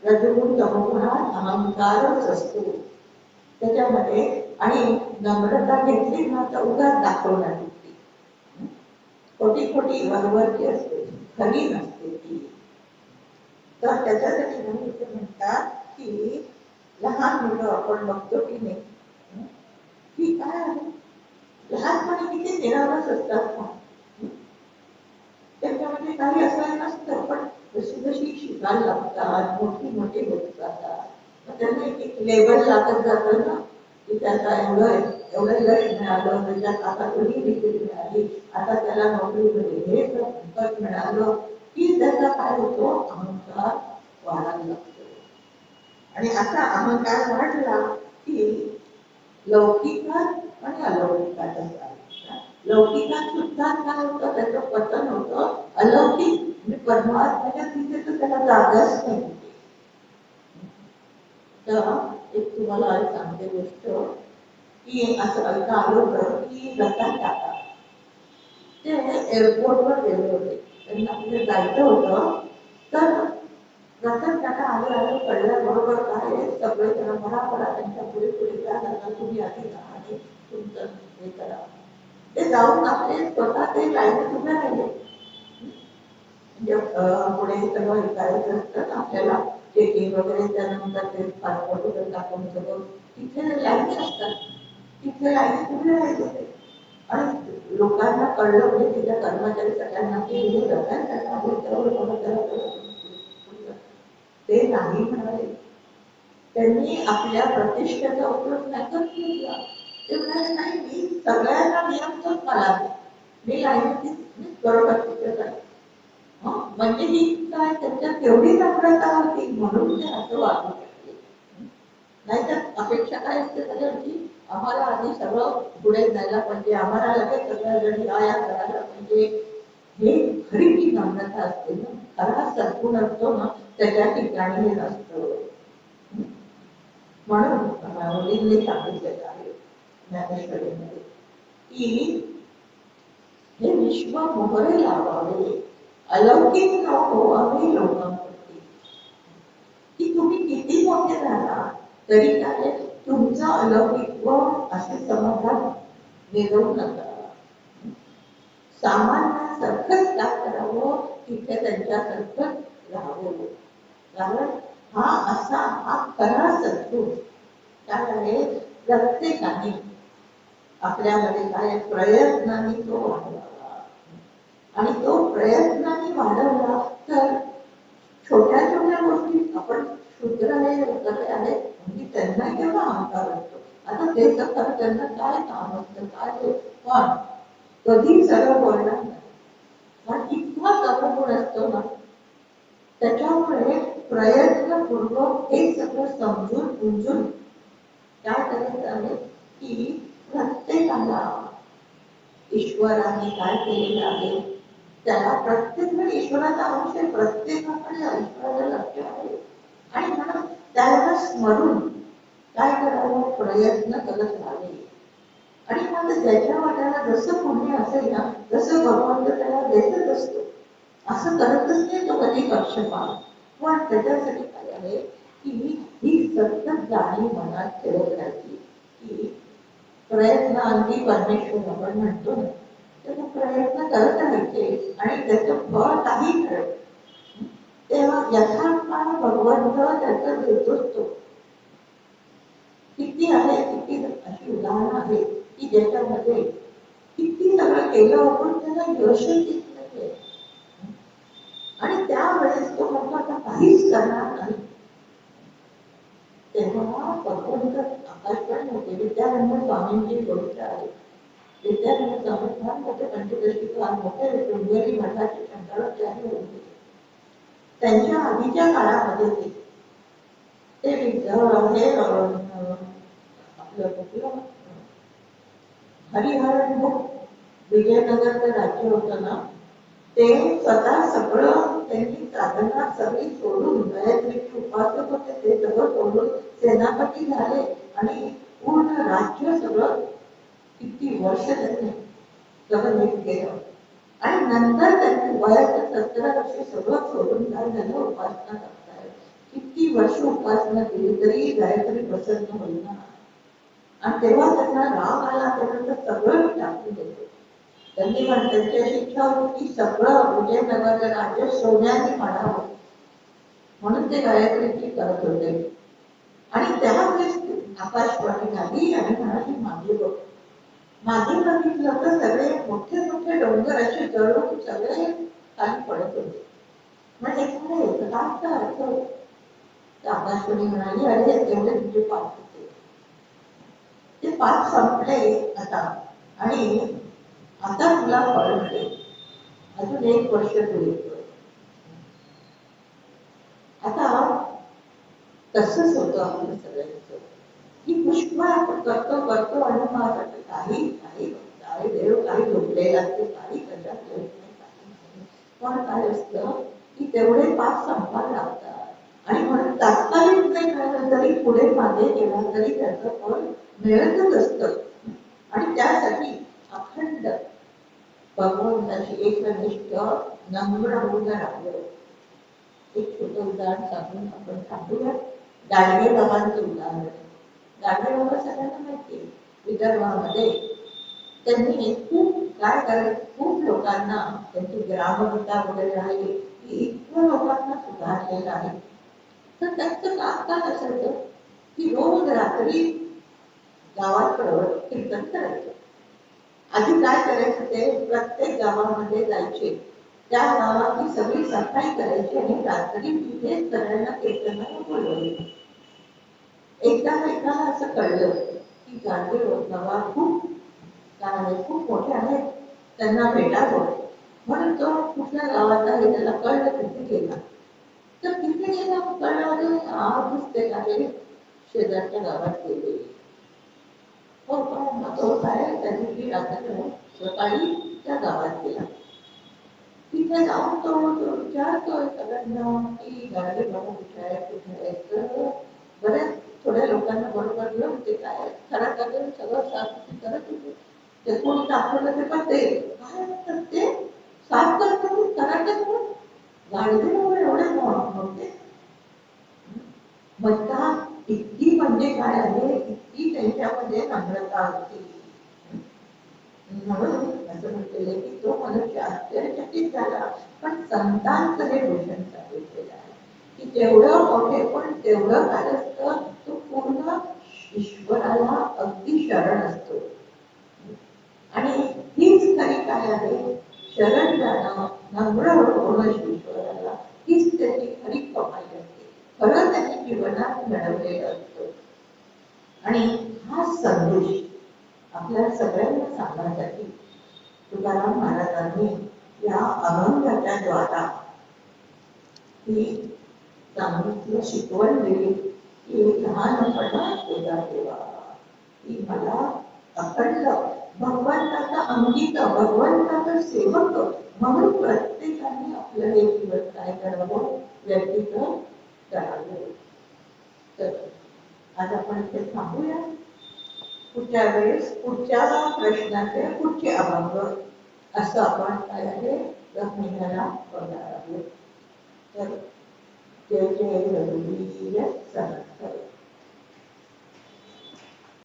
रजगुण तमोगुणात अहंकारच असतो त्याच्यामध्ये, आणि नम्रता घेतली ना तर उगाच दाखवण्यात येते. खोटी खोटी वरवरची असते, खरी नसते ती. तर त्याच्यासाठी म्हणतात की लहान मुलं आपण बघतो की नाही, की काय आहे, लहानपणी किती निरागस असतात ना, त्याच्यामध्ये काही असायला नसतं. पण जशी जशी शिकायला लागतात, मोठी मोठी होत जातात, मग त्यांना एक लेबल लागत जातं ना, की त्याचा एवढं यश मिळालं, त्याच्या हातात एवढी डिग्री मिळाली, आता त्याला नोकरीमध्ये हे पद मिळालं, की त्याचा काय होतो, अहंकार वाढायला लागतो. आणि असा अहंकार वाढला की लौकिकात आणि अलौकिकात असतात. लौकिकात सुद्धा काय होतं, त्याचं पतन होतं. अलौकिक म्हणजे परमात्म्याच्या तिथे तर त्याला जागाच नाही. तर एक तुम्हाला सांगते गोष्ट, की असं ऐका आलं होतं की रतन टाटा ते एअरपोर्टवर गेले होते, त्यांना पुढे जायचं होतं. तर रतन टाटा आले आले कळल्याबरोबर काय सगळे जण भराभरा त्यांच्या पुढे पुढे त्या झाला, तुम्ही आधी राहा आणि तुमचं हे करा. ते जाऊन आपले स्वतः ते लाईनीत उभे राहिले. म्हणजे पुढे सगळं विचारायचं असतं आपल्याला, चेकिंग वगैरे, त्यानंतर ते पासपोर्ट वगैरे दाखवून सगळं तिथे लाईनी असतात, तिथे लाईनीत उभे राहिले. आणि लोकांना कळलं, म्हणजे तिच्या कर्मचारी सगळ्यांना की हे रतन टाटा ते नाही म्हणाले. त्यांनी आपल्या प्रतिष्ठेचा उपयोग नकच केला. ते म्हणाले नाही, मी सगळ्यांना नियमच मला मी लाईनीत बरोबर तिथे जाईल. म्हणजे ही काय त्यांच्यात एवढी नम्रता होती म्हणून ते असं वागू शकले. नाहीतर अपेक्षा काय असते सगळ्यांची, आम्हाला आधी सगळं पुढे जायला पाहिजे, आम्हाला लगेच सगळ्या या करायला पाहिजे. हे खरी जी नम्रता असते ना, खरा सद्गुण असतो ना, त्याच्या ठिकाणी हे नसतं. म्हणून मुलींनी सांगितलेलं आहे ज्ञानेश्वरीमध्ये की हे विश्व मोहरे लावावे, अलौकिक न होवावे लोकांप्रती. की तुम्ही किती मोठे झाला तरी काय तुमचं अलौकिकत्व असे समाधान मिळवू नका. सामान्यासारखंच काय करावं, तिथे त्यांच्यासारखंच राहावं. कारण हा असा हा खरा सद्गुण काय आहे, प्रत्येकाने आपल्यामध्ये काय प्रयत्नाने तो वाढवावा. आणि तो प्रयत्नाने वाढवला तर छोट्या छोट्या गोष्टी आपण शूद्र आहे वगैरे आहे म्हणजे त्यांना केव्हा अहंकार असतो. आता ते तर त्यांना काय काम असतं, काय ते पण कधी सरळ बोलणार नाही. पण इतका तमोगुण असतो ना, त्याच्यामुळे प्रयत्नपूर्वक हे सगळं समजून उमजून काय करायचं आहे की प्रत्येकाला ईश्वराने काय केलेलं आहे, त्याला प्रत्येक ईश्वराचा अंश आहे, प्रत्येकाकडे ईश्वराचं लक्ष आहे. आणि म्हणून त्याला स्मरून काय करावं, प्रयत्न करत राहावे. आणि मग ज्याच्या वाट्याला जसं पुण्य असेल ना, तसं भगवंत त्याला देतच असतो. असं करतच नाही तो कधी पक्षपात. पण त्याच्यासाठी काय आहे की ही सतत जाणीव मनात ठेवत राहायची की प्रयत्न अंगी परमेश्वर आपण म्हणतो ना, तर प्रयत्न करत राहायचे आणि त्याचं फळ काही मिळत. तेव्हा यथार्थाने भगवंत त्याचं देतोच तो. किती आहे, किती अशी उदाहरणं आहेत की ज्याच्यामध्ये किती सगळं केलं आपण त्याला यशच येत नाहीये. आणि त्यावेळेस तो म्हणतो आता काहीच करणार नाही. तेव्हा भगवंत आकाशवाणी होते. विद्यारण्य स्वामींची गोष्ट आहे. विद्यारण्य स्वामी फार मोठे पंचदशी फार मोठे शृंगेरी मठाचे शंकराचार्य होते. त्यांच्या आधीच्या काळामध्ये ते हे आपलं कुठलं हरिहरन विजयनगरचं राज्य होतं ना, ते स्वतः सगळं त्यांनी साधना सगळी सोडून गायत्रीचे उपासक होते ते सगळं सोडून सेनापती झाले आणि पूर्ण राज्य सगळं किती वर्ष त्यांनी सगळं नीट केलं आणि नंतर त्यांनी वयाच्या 17 वर्षे सगळं सोडून झालं उपासना करताय. किती वर्ष उपासना केली तरी गायत्री प्रसन्न होईना आणि तेव्हा त्यांना राग आला त्यानंतर सगळं टाकून देतो. त्यांनी त्यांची अशी इच्छा होती की सगळं विजयनगर राज्य सोन्याने मांडावं म्हणून ते गायत्रीची करत होते. आणि त्यावेळेस आकाशवाणी आली आणि म्हणाली मागे बघ. मागे बघितलं तर सगळे मोठे मोठे डोंगर असे जळून सगळे खाली पडत होते. म्हणजे काय अर्थ आकाशवाणी म्हणाली अरे तेवढे तुझे पाप होते ते पाप संपले आता आणि आता तुला फळ मिळेल. अजून 1 वर्ष तू येतोय. आता तसंच होतं आपलं सगळ्यांचं की पुष्कळ आपण करतो आणि मग काही काही काही देव काही झोपलेला असते काही कशात नाही. पण काय असतं की तेवढे पाप संपायला लागतात आणि म्हणून तात्कालिक नाही मिळालं तरी पुढे मागे केला तरी त्याचं फळ मिळतच असतं. आणि त्यासाठी अखंड भगवंताची एकनिष्ठ नम्र होऊन राहिलं. एक छोटं उदाहरण सांगून आपण थांबूया. गाडगे बाबांचं उदाहरण. गाडगे बाबा सगळ्यांना माहिती आहे विदर्भामध्ये त्यांनी खूप काय करायचं खूप लोकांना त्यांची ग्रामगीता वगैरे आहे की इतकं लोकांना सुधारलेलं आहे. तर त्यांचं काम काय असायचं की रोज रात्री गावाकडं कीर्तन करायचं. आधी काय करायचं ते प्रत्येक गावामध्ये जायचे त्या गावाची सगळी सफाई करायची आणि रात्री तिथे करायला कीर्तनाला बोलवायचे. एकदा एकाला असं कळलं की गाडगे बाबा खूप खूप मोठे आहेत त्यांना भेटावं म्हणून तो कुठल्या गावात आहे त्याला कळलं तिथे गेला. तर तिथे गेला कळलं आज दिसते का ते शेजारच्या गावात गेले. हो पण तो काय त्या दिवशी रात्री सकाळी त्या गावात गेला. तिथे जाऊन तो विचारतोय सगळ्यांना की गाडगे बाबा कुठे आहे तर बऱ्याच थोड्या लोकांना बरोबर घेऊन ते काय खरं करून सगळं साफ करत होते. ते कोणी दाखवलं ते पण ते काय म्हणतात ते साफ करतात करायचं कोण गाडगे बाबा एवढे मोठे म्हणतात इतकी म्हणजे काय आहे इतकी त्यांच्यामध्ये नम्रता होती. म्हणून असं म्हटलेलं की तो मनुष्य आश्चर्यचकित झाला पण संतांचं हे भूषण सांगितलेलं आहे की जेवढं मोठे पण तेवढं काय असतं तो पूर्ण ईश्वराला अगदी शरण असतो. आणि हीच खरी काय आहे शरण जाणं नम्र होणं ईश्वराला हीच त्याची खरी कमाई असते. खरं त्याने जीवनात मिळवलेलं असतं. आणि हा संदेश आपल्या सगळ्यांना सांगण्यासाठी तुकाराम महाराजांनी या अभंगाच्या द्वारा ही सांगितलं शिकवण दिली की लहानपणा तुझा देवा की मला अखंड भगवंताचा अंकित भगवंताचा सेवक म्हणून प्रत्येकाने आपलं हे जीवन काय करावं व्यतीत करावं. तर आज आपण इथे थांबूया. पुढच्या वेळेस पुढच्या प्रश्नाचे पुढचे अभंग असं आपण काय आहे महिन्याला बघणार आहोत. तर जय जय रघुवीर समर्थ.